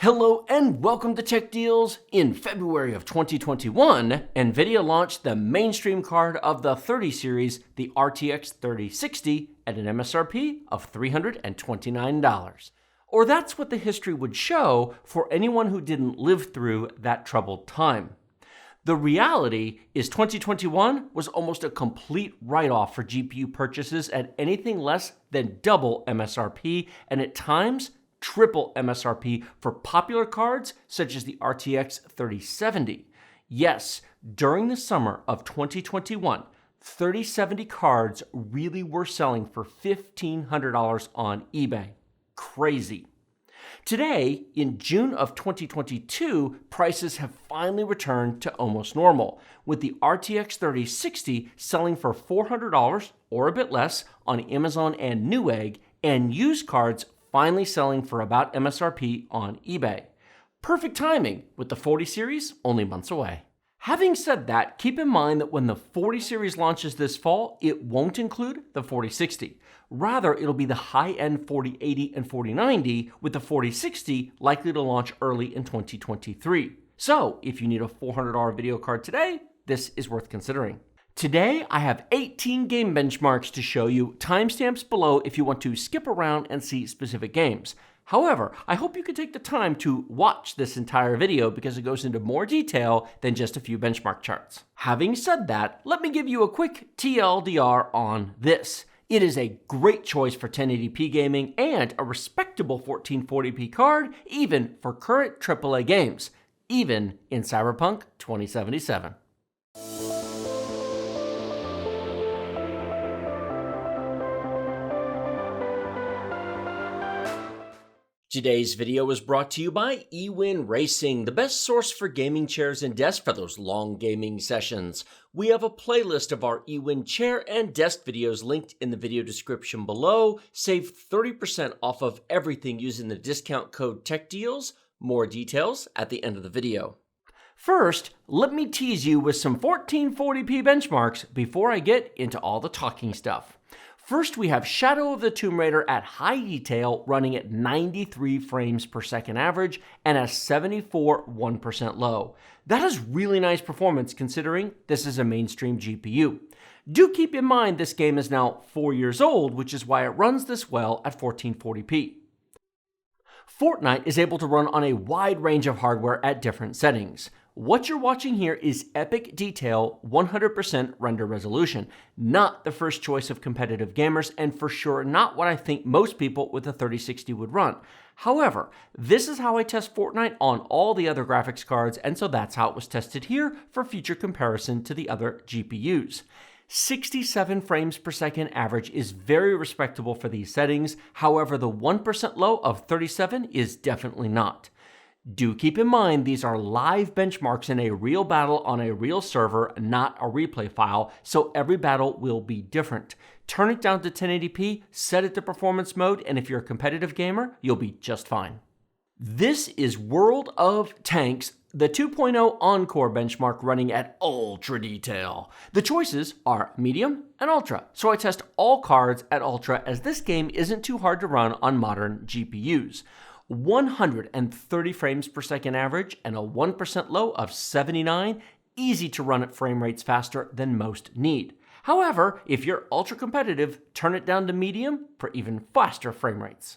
Hello and welcome to Tech Deals. In February of 2021, NVIDIA launched the mainstream card of the 30 series, the RTX 3060, at an MSRP of $329. Or that's what the history would show for anyone who didn't live through that troubled time. The reality is 2021 was almost a complete write-off for GPU purchases at anything less than double MSRP, and at times triple MSRP for popular cards such as the RTX 3070. Yes, during the summer of 2021, 3070 cards really were selling for $1,500 on eBay. Crazy. Today, in June of 2022, prices have finally returned to almost normal, with the RTX 3060 selling for $400 or a bit less on Amazon and Newegg, and used cards finally selling for about MSRP on eBay. Perfect timing, with the 40 series only months away. Having said that, keep in mind that when the 40 series launches this fall, it won't include the 4060. Rather, it'll be the high-end 4080 and 4090, with the 4060 likely to launch early in 2023. So, if you need a $400 video card today, this is worth considering. Today, I have 18 game benchmarks to show you, timestamps below if you want to skip around and see specific games. However, I hope you can take the time to watch this entire video because it goes into more detail than just a few benchmark charts. Having said that, let me give you a quick TLDR on this. It is a great choice for 1080p gaming and a respectable 1440p card, even for current AAA games, even in Cyberpunk 2077. Today's video was brought to you by eWin Racing, the best source for gaming chairs and desks for those long gaming sessions. We have a playlist of our eWin chair and desk videos linked in the video description below. Save 30% off of everything using the discount code techdeals. More details at the end of the video. First, let me tease you with some 1440p benchmarks before I get into all the talking stuff. First, we have Shadow of the Tomb Raider at high detail running at 93 frames per second average and a 74 1% low. That is really nice performance considering this is a mainstream GPU. Do keep in mind this game is now 4 years old, which is why it runs this well at 1440p. Fornite is able to run on a wide range of hardware at different settings. What you're watching here is epic detail 100% render resolution, not the first choice of competitive gamers, and for sure not what I think most people with a 3060 would run. However, this is how I test Fortnite on all the other graphics cards, and so that's how it was tested here for future comparison to the other GPUs. 67 frames per second average is very respectable for these settings. However, the 1% low of 37 is definitely not. Do keep in mind these are live benchmarks in a real battle on a real server, not a replay file, so every battle will be different. Turn it down to 1080p, set it to performance mode, and if you're a competitive gamer, you'll be just fine. This is World of Tanks, the 2.0 Encore benchmark running at ultra detail. The choices are medium and ultra, so I test all cards at ultra as this game isn't too hard to run on modern GPUs. 130 frames per second average and a 1% low of 79, easy to run at frame rates faster than most need. However, if you're ultra competitive, turn it down to medium for even faster frame rates.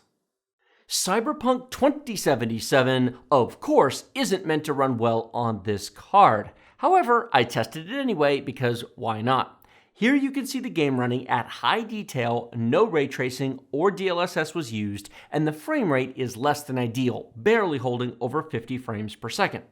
Cyberpunk 2077, of course, isn't meant to run well on this card. However, I tested it anyway because why not? Here you can see the game running at high detail, no ray tracing or DLSS was used, and the frame rate is less than ideal, barely holding over 50 frames per second.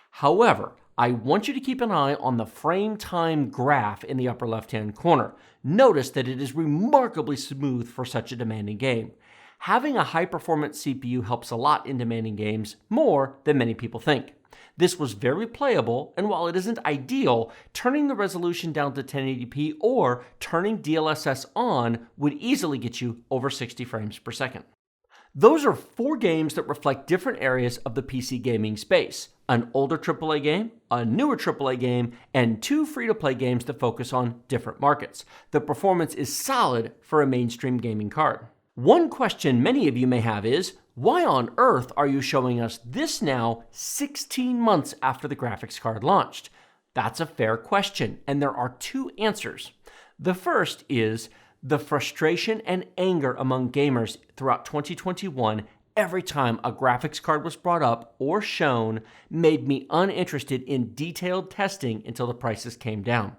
However, I want you to keep an eye on the frame time graph in the upper left-hand corner. Notice that it is remarkably smooth for such a demanding game. Having a high-performance CPU helps a lot in demanding games, more than many people think. This was very playable, and while it isn't ideal, turning the resolution down to 1080p or turning DLSS on would easily get you over 60 frames per second. Those are 4 games that reflect different areas of the PC gaming space: an older AAA game, a newer AAA game, and 2 free-to-play games that focus on different markets. The performance is solid for a mainstream gaming card. One question many of you may have is, Why on earth are you showing us this now 16 months after the graphics card launched? That's a fair question, and there are two answers. The first is the frustration and anger among gamers throughout 2021 every time a graphics card was brought up or shown made me uninterested in detailed testing until the prices came down.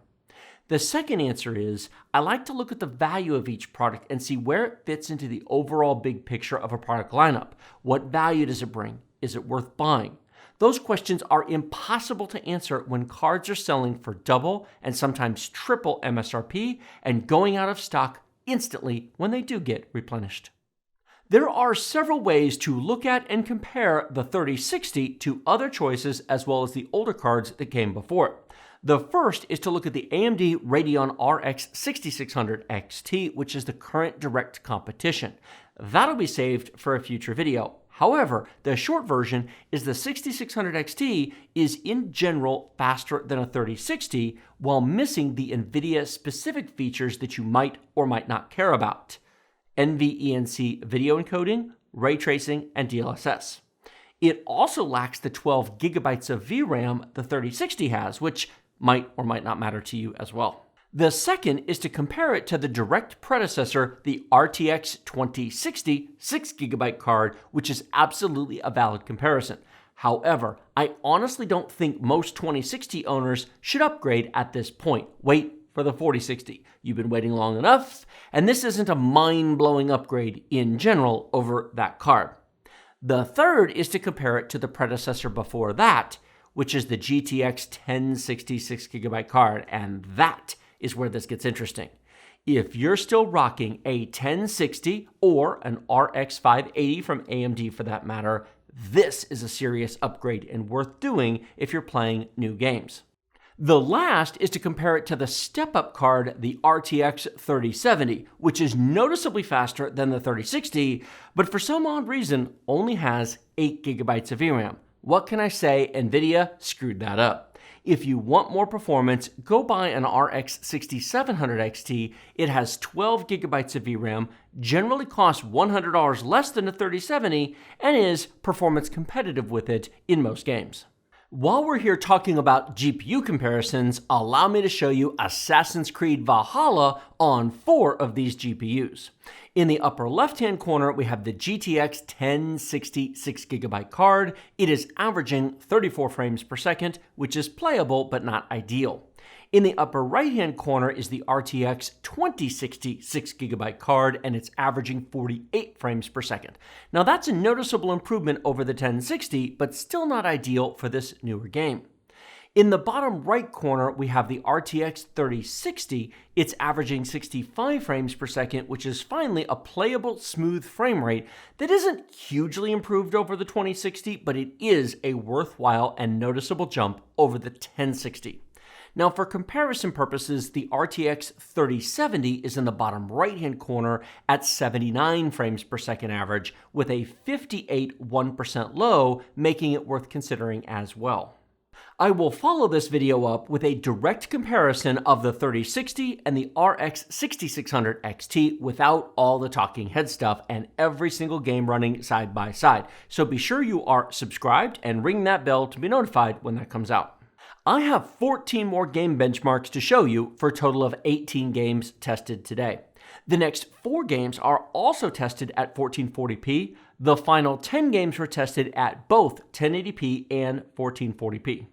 The second answer is I like to look at the value of each product and see where it fits into the overall big picture of a product lineup. What value does it bring? Is it worth buying? Those questions are impossible to answer when cards are selling for double and sometimes triple MSRP and going out of stock instantly when they do get replenished. There are several ways to look at and compare the 3060 to other choices as well as the older cards that came before it. The first is to look at the AMD Radeon RX 6600 XT, which is the current direct competition. That'll be saved for a future video. However, the short version is the 6600 XT is in general faster than a 3060 while missing the NVIDIA specific features that you might or might not care about. NVENC video encoding, ray tracing, and DLSS. It also lacks the 12 gigabytes of VRAM the 3060 has, which might or might not matter to you as well. The second is to compare it to the direct predecessor, the RTX 2060 6GB card, which is absolutely a valid comparison. However, I honestly don't think most 2060 owners should upgrade at this point. Wait for the 4060. You've been waiting long enough, and this isn't a mind-blowing upgrade in general over that card. The third is to compare it to the predecessor before that, which is the GTX 1060 6GB card, and that is where this gets interesting. If you're still rocking a 1060 or an RX 580 from AMD for that matter, this is a serious upgrade and worth doing if you're playing new games. The last is to compare it to the step-up card, the RTX 3070, which is noticeably faster than the 3060, but for some odd reason only has 8 gigabytes of VRAM. What can I say? NVIDIA screwed that up. If you want more performance, go buy an RX 6700 XT. It has 12 gigabytes of VRAM, generally costs $100 less than a 3070, and is performance competitive with it in most games. While we're here talking about GPU comparisons, allow me to show you Assassin's Creed Valhalla on 4 of these GPUs. In the upper left-hand corner, we have the GTX 1060 6GB card. It is averaging 34 frames per second, which is playable but not ideal. In the upper right-hand corner is the RTX 2060 6GB card, and it's averaging 48 frames per second. Now that's a noticeable improvement over the 1060, but still not ideal for this newer game. In the bottom right corner, we have the RTX 3060. It's averaging 65 frames per second, which is finally a playable, smooth frame rate that isn't hugely improved over the 2060, but it is a worthwhile and noticeable jump over the 1060. Now, for comparison purposes, the RTX 3070 is in the bottom right-hand corner at 79 frames per second average, with a 58 1% low, making it worth considering as well. I will follow this video up with a direct comparison of the 3060 and the RX 6600 XT without all the talking head stuff and every single game running side by side. So be sure you are subscribed and ring that bell to be notified when that comes out. I have 14 more game benchmarks to show you for a total of 18 games tested today. The next 4 games are also tested at 1440p. The final 10 games were tested at both 1080p and 1440p.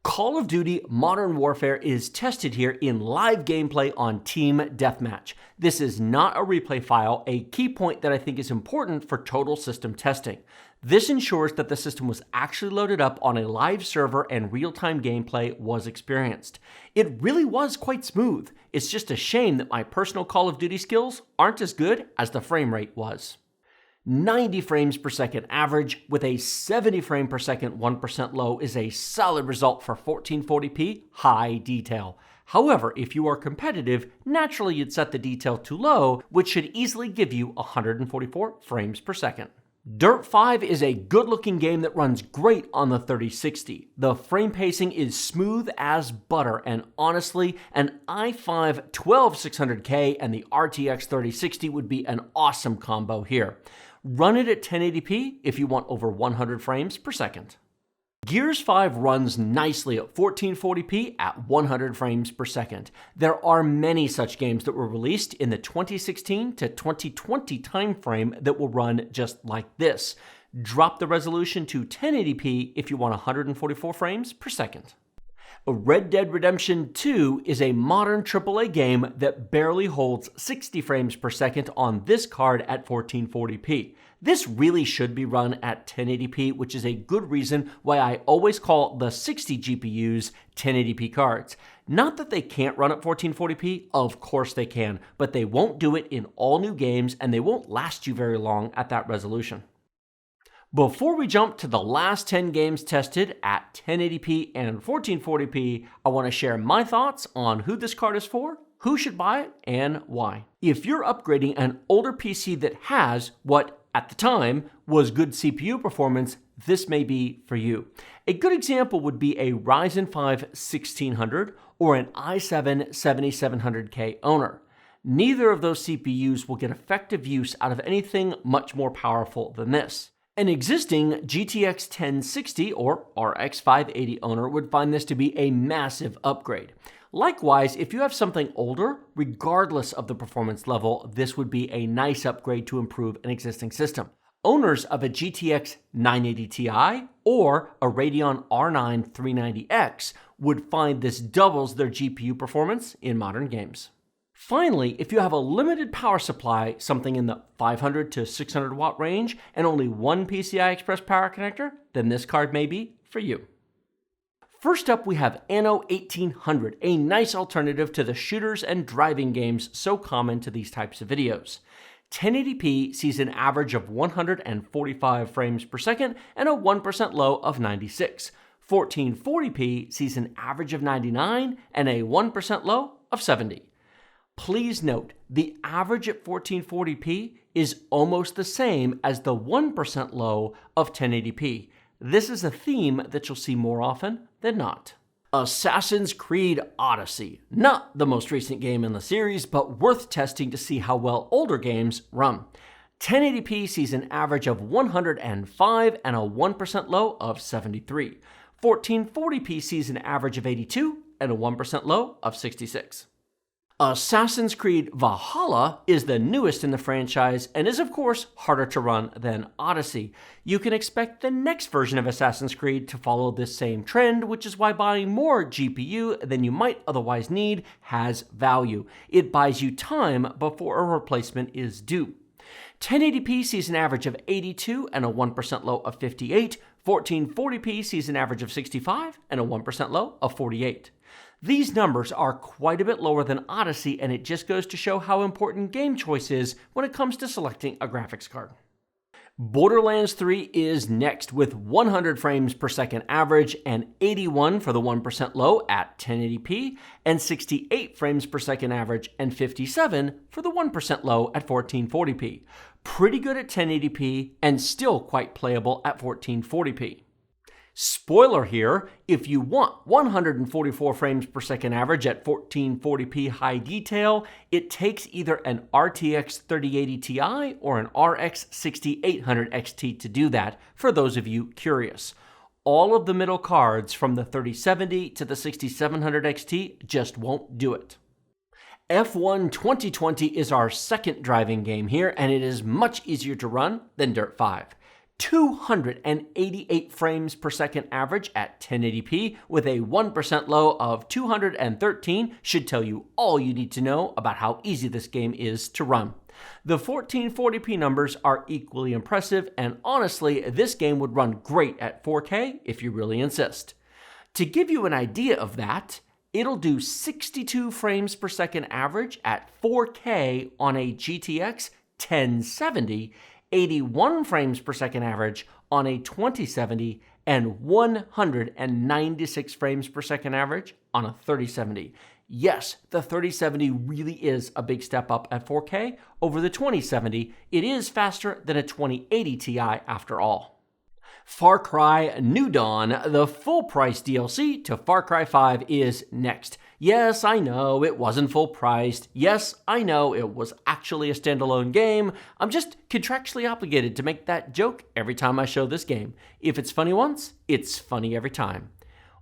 Call of Duty Modern Warfare is tested here in live gameplay on Team Deathmatch. This is not a replay file, a key point that I think is important for total system testing. This ensures that the system was actually loaded up on a live server and real-time gameplay was experienced. It really was quite smooth. It's just a shame that my personal Call of Duty skills aren't as good as the frame rate was. 90 frames per second average with a 70 frame per second 1% low is a solid result for 1440p high detail. However, if you are competitive, naturally you'd set the detail too low, which should easily give you 144 frames per second. Dirt 5 is a good-looking game that runs great on the 3060. The frame pacing is smooth as butter, and honestly, an i5 12600K and the RTX 3060 would be an awesome combo here. Run it at 1080p if you want over 100 frames per second. Gears 5 runs nicely at 1440p at 100 frames per second. There are many such games that were released in the 2016 to 2020 timeframe that will run just like this. Drop the resolution to 1080p if you want 144 frames per second. Red Dead Redemption 2 is a modern AAA game that barely holds 60 frames per second on this card at 1440p. This really should be run at 1080p, which is a good reason why I always call the 60 GPUs 1080p cards. Not that they can't run at 1440p, of course they can, but they won't do it in all new games and they won't last you very long at that resolution. Before we jump to the last 10 games tested at 1080p and 1440p, I want to share my thoughts on who this card is for, who should buy it, and why. If you're upgrading an older PC that has what, at the time, was good CPU performance, this may be for you. A good example would be a Ryzen 5 1600 or an i7 7700K owner. Neither of those CPUs will get effective use out of anything much more powerful than this. An existing GTX 1060 or RX 580 owner would find this to be a massive upgrade. Likewise, if you have something older, regardless of the performance level, this would be a nice upgrade to improve an existing system. Owners of a GTX 980 Ti or a Radeon R9 390X would find this doubles their GPU performance in modern games. Finally, if you have a limited power supply, something in the 500 to 600 watt range, and only one PCI Express power connector, then this card may be for you. First up, we have Anno 1800, a nice alternative to the shooters and driving games so common to these types of videos. 1080p sees an average of 145 frames per second and a 1% low of 96. 1440p sees an average of 99 and a 1% low of 70. Please note, the average at 1440p is almost the same as the 1% low of 1080p. This is a theme that you'll see more often than not. Assassin's Creed Odyssey. Not the most recent game in the series, but worth testing to see how well older games run. 1080p sees an average of 105 and a 1% low of 73. 1440p sees an average of 82 and a 1% low of 66. Assassin's Creed Valhalla is the newest in the franchise and is of course harder to run than Odyssey. You can expect the next version of Assassin's Creed to follow this same trend, which is why buying more GPU than you might otherwise need has value. It buys you time before a replacement is due. 1080p sees an average of 82 and a 1% low of 58. 1440p sees an average of 65 and a 1% low of 48. These numbers are quite a bit lower than Odyssey, and it just goes to show how important game choice is when it comes to selecting a graphics card. Borderlands 3 is next with 100 frames per second average and 81 for the 1% low at 1080p and 68 frames per second average and 57 for the 1% low at 1440p. Pretty good at 1080p and still quite playable at 1440p. Spoiler here, if you want 144 frames per second average at 1440p high detail, it takes either an RTX 3080 Ti or an RX 6800 XT to do that, for those of you curious. All of the middle cards from the 3070 to the 6700 XT just won't do it. F1 2020 is our second driving game here, and it is much easier to run than Dirt 5. 288 frames per second average at 1080p with a 1% low of 213 should tell you all you need to know about how easy this game is to run. The 1440p numbers are equally impressive, and honestly, this game would run great at 4K if you really insist. To give you an idea of that, it'll do 62 frames per second average at 4K on a GTX 1070, 81 frames per second average on a 2070, and 196 frames per second average on a 3070. Yes, the 3070 really is a big step up at 4K over the 2070. It is faster than a 2080 Ti after all. Far Cry New Dawn, the full price DLC to Far Cry 5 is next. Yes, I know it wasn't full priced. Yes, I know it was actually a standalone game. I'm just contractually obligated to make that joke every time I show this game. If it's funny once, it's funny every time.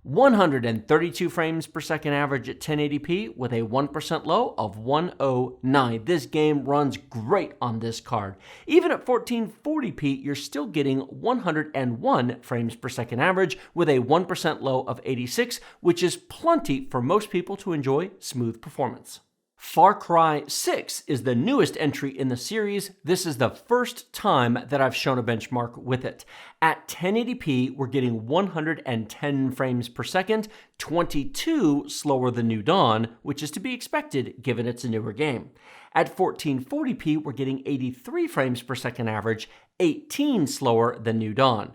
132 frames per second average at 1080p with a 1% low of 109. This game runs great on this card. Even at 1440p, you're still getting 101 frames per second average with a 1% low of 86, which is plenty for most people to enjoy smooth performance. Far Cry 6 is the newest entry in the series. This is the first time that I've shown a benchmark with it. At 1080p, we're getting 110 frames per second, 22 slower than New Dawn, which is to be expected given it's a newer game. At 1440p, we're getting 83 frames per second average, 18 slower than New Dawn.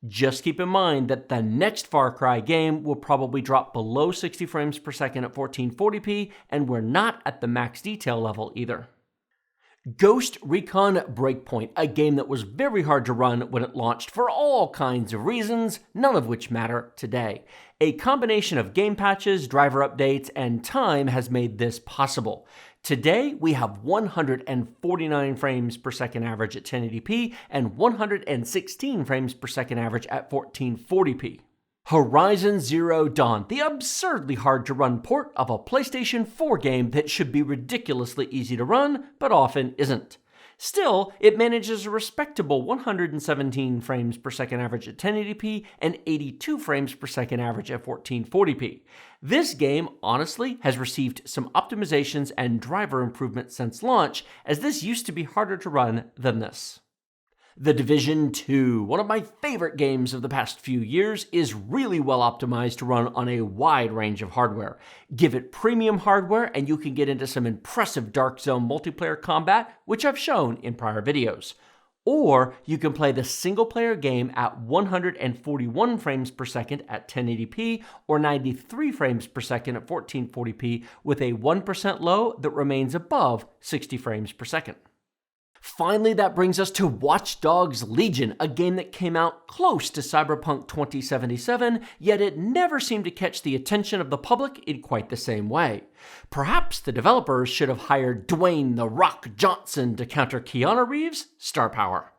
Just keep in mind that the next Far Cry game will probably drop below 60 frames per second at 1440p, and we're not at the max detail level either. Ghost Recon Breakpoint, a game that was very hard to run when it launched for all kinds of reasons, none of which matter today. A combination of game patches, driver updates, and time has made this possible. Today, we have 149 frames per second average at 1080p and 116 frames per second average at 1440p. Horizon Zero Dawn, the absurdly hard to run port of a PlayStation 4 game that should be ridiculously easy to run, but often isn't. Still, it manages a respectable 117 frames per second average at 1080p and 82 frames per second average at 1440p. This game, honestly, has received some optimizations and driver improvements since launch, as this used to be harder to run than this. The Division 2, one of my favorite games of the past few years, is really well optimized to run on a wide range of hardware. Give it premium hardware and you can get into some impressive Dark Zone multiplayer combat, which I've shown in prior videos. Or you can play the single-player game at 141 frames per second at 1080p or 93 frames per second at 1440p with a 1% low that remains above 60 frames per second. Finally, that brings us to Watch Dogs Legion, a game that came out close to Cyberpunk 2077, yet it never seemed to catch the attention of the public in quite the same way. Perhaps the developers should have hired Dwayne "The Rock" Johnson to counter Keanu Reeves' star power.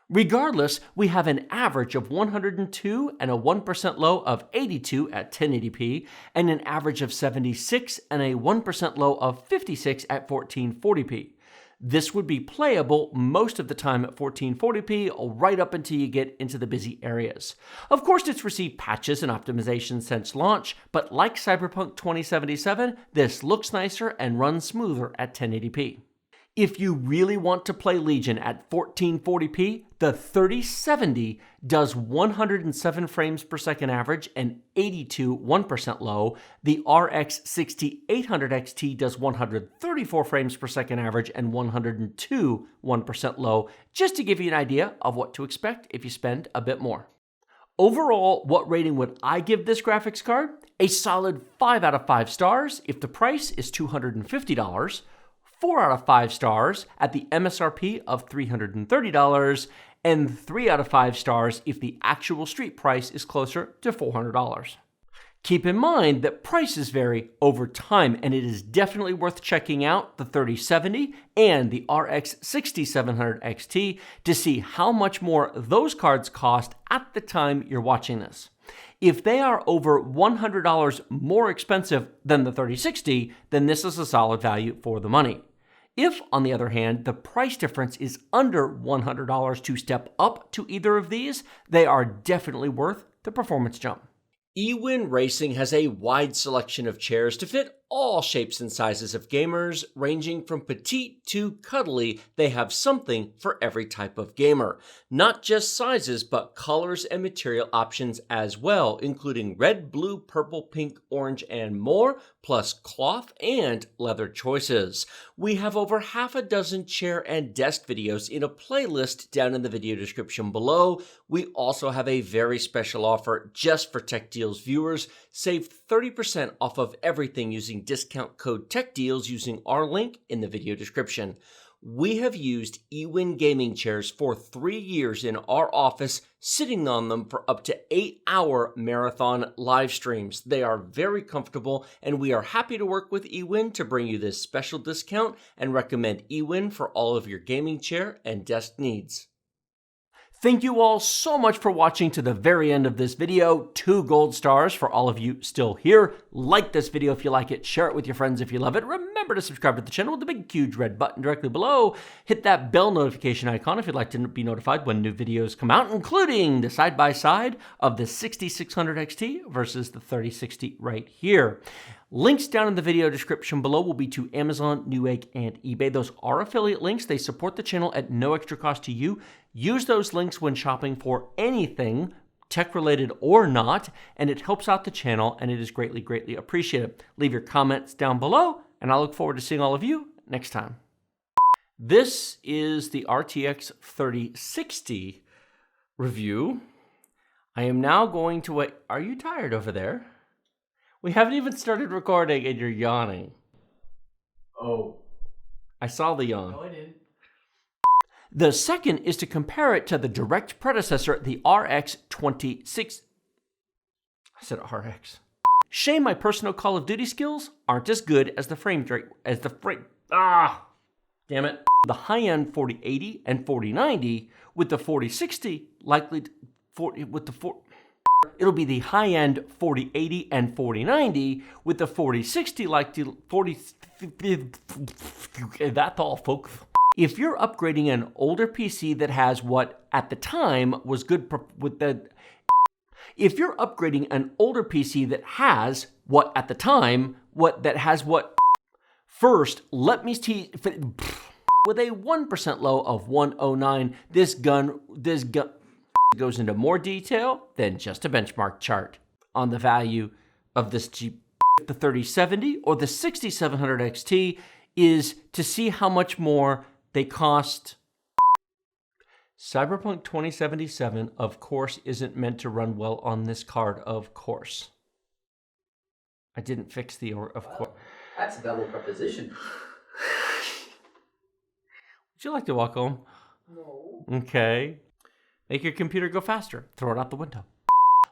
Regardless, we have an average of 102 and a 1% low of 82 at 1080p, and an average of 76 and a 1% low of 56 at 1440p. This would be playable most of the time at 1440p, right up until you get into the busy areas. Of course, it's received patches and optimizations since launch, but like Cyberpunk 2077, this looks nicer and runs smoother at 1080p. If you really want to play Legion at 1440p, the 3070 does 107 frames per second average and 82 1% low. The RX 6800 XT does 134 frames per second average and 102 1% low, just to give you an idea of what to expect if you spend a bit more. Overall, what rating would I give this graphics card? A solid 5 out of 5 stars if the price is $250. 4 out of 5 stars at the MSRP of $330, and 3 out of 5 stars if the actual street price is closer to $400. Keep in mind that prices vary over time, and it is definitely worth checking out the 3070 and the RX 6700 XT to see how much more those cards cost at the time you're watching this. If they are over $100 more expensive than the 3060, then this is a solid value for the money. If, on the other hand, the price difference is under $100 to step up to either of these, they are definitely worth the performance jump. eWin Racing has a wide selection of chairs to fit all shapes and sizes of gamers, ranging from petite to cuddly. They have something for every type of gamer. Not just sizes, but colors and material options as well, including red, blue, purple, pink, orange, and more, plus cloth and leather choices. We have over half a dozen chair and desk videos in a playlist down in the video description below. We also have a very special offer just for Tech Deals viewers. Save 30% off of everything using discount code techdeals using our link in the video description. We have used eWin gaming chairs for 3 years in our office, sitting on them for up to 8-hour marathon live streams. They are very comfortable, and we are happy to work with eWin to bring you this special discount and recommend eWin for all of your gaming chair and desk needs. Thank you all so much for watching to the very end of this video. 2 gold stars for all of you still here. Like this video if you like it. Share it with your friends if you love it. Remember to subscribe to the channel with the big huge red button directly below. Hit that bell notification icon if you'd like to be notified when new videos come out, including the side-by-side of the 6600 XT versus the 3060 right here. Links down in the video description below will be to Amazon, Newegg, and eBay. Those are affiliate links. They support the channel at no extra cost to you. Use those links when shopping for anything tech-related or not, and it helps out the channel, and it is greatly, greatly appreciated. Leave your comments down below, and I look forward to seeing all of you next time. This is the RTX 3060 review. I am now going to wait. Are you tired over there? We haven't even started recording and you're yawning. Oh. I saw the yawn. No, I didn't. The second is to compare it to the direct predecessor, the RX 26. I said RX. Shame my personal Call of Duty skills aren't as good as the frame rate, damn it. The high-end 4080 and 4090 with the 4060 likely it'll be the high-end 4080 and 4090 with the 4060 like the 40. That's all, folks. If you're upgrading an older PC that has what at the time was good with the. If you're upgrading an older PC that has what at the time first, let me see. With a 1% low of 109, this gun goes into more detail than just a benchmark chart on the value of this Jeep. The 3070 or the 6700 XT is to see how much more they cost. Cyberpunk 2077, of course, isn't meant to run well on this card, of course. I didn't fix the of course. That's a double proposition. Would you like to walk home? No. Okay. Make your computer go faster. Throw it out the window.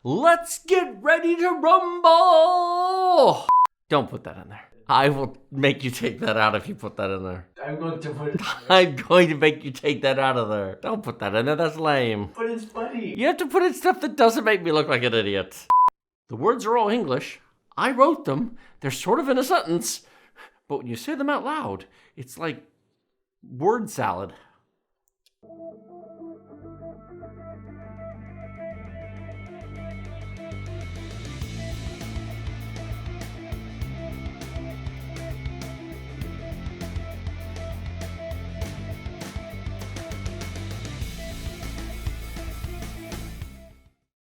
Let's get ready to rumble! Don't put that in there. I will make you take that out if you put that in there. I'm going to put it in there. I'm going to make you take that out of there. Don't put that in there. That's lame. But it's funny. You have to put in stuff that doesn't make me look like an idiot. The words are all English. I wrote them. They're sort of in a sentence. But when you say them out loud, it's like word salad.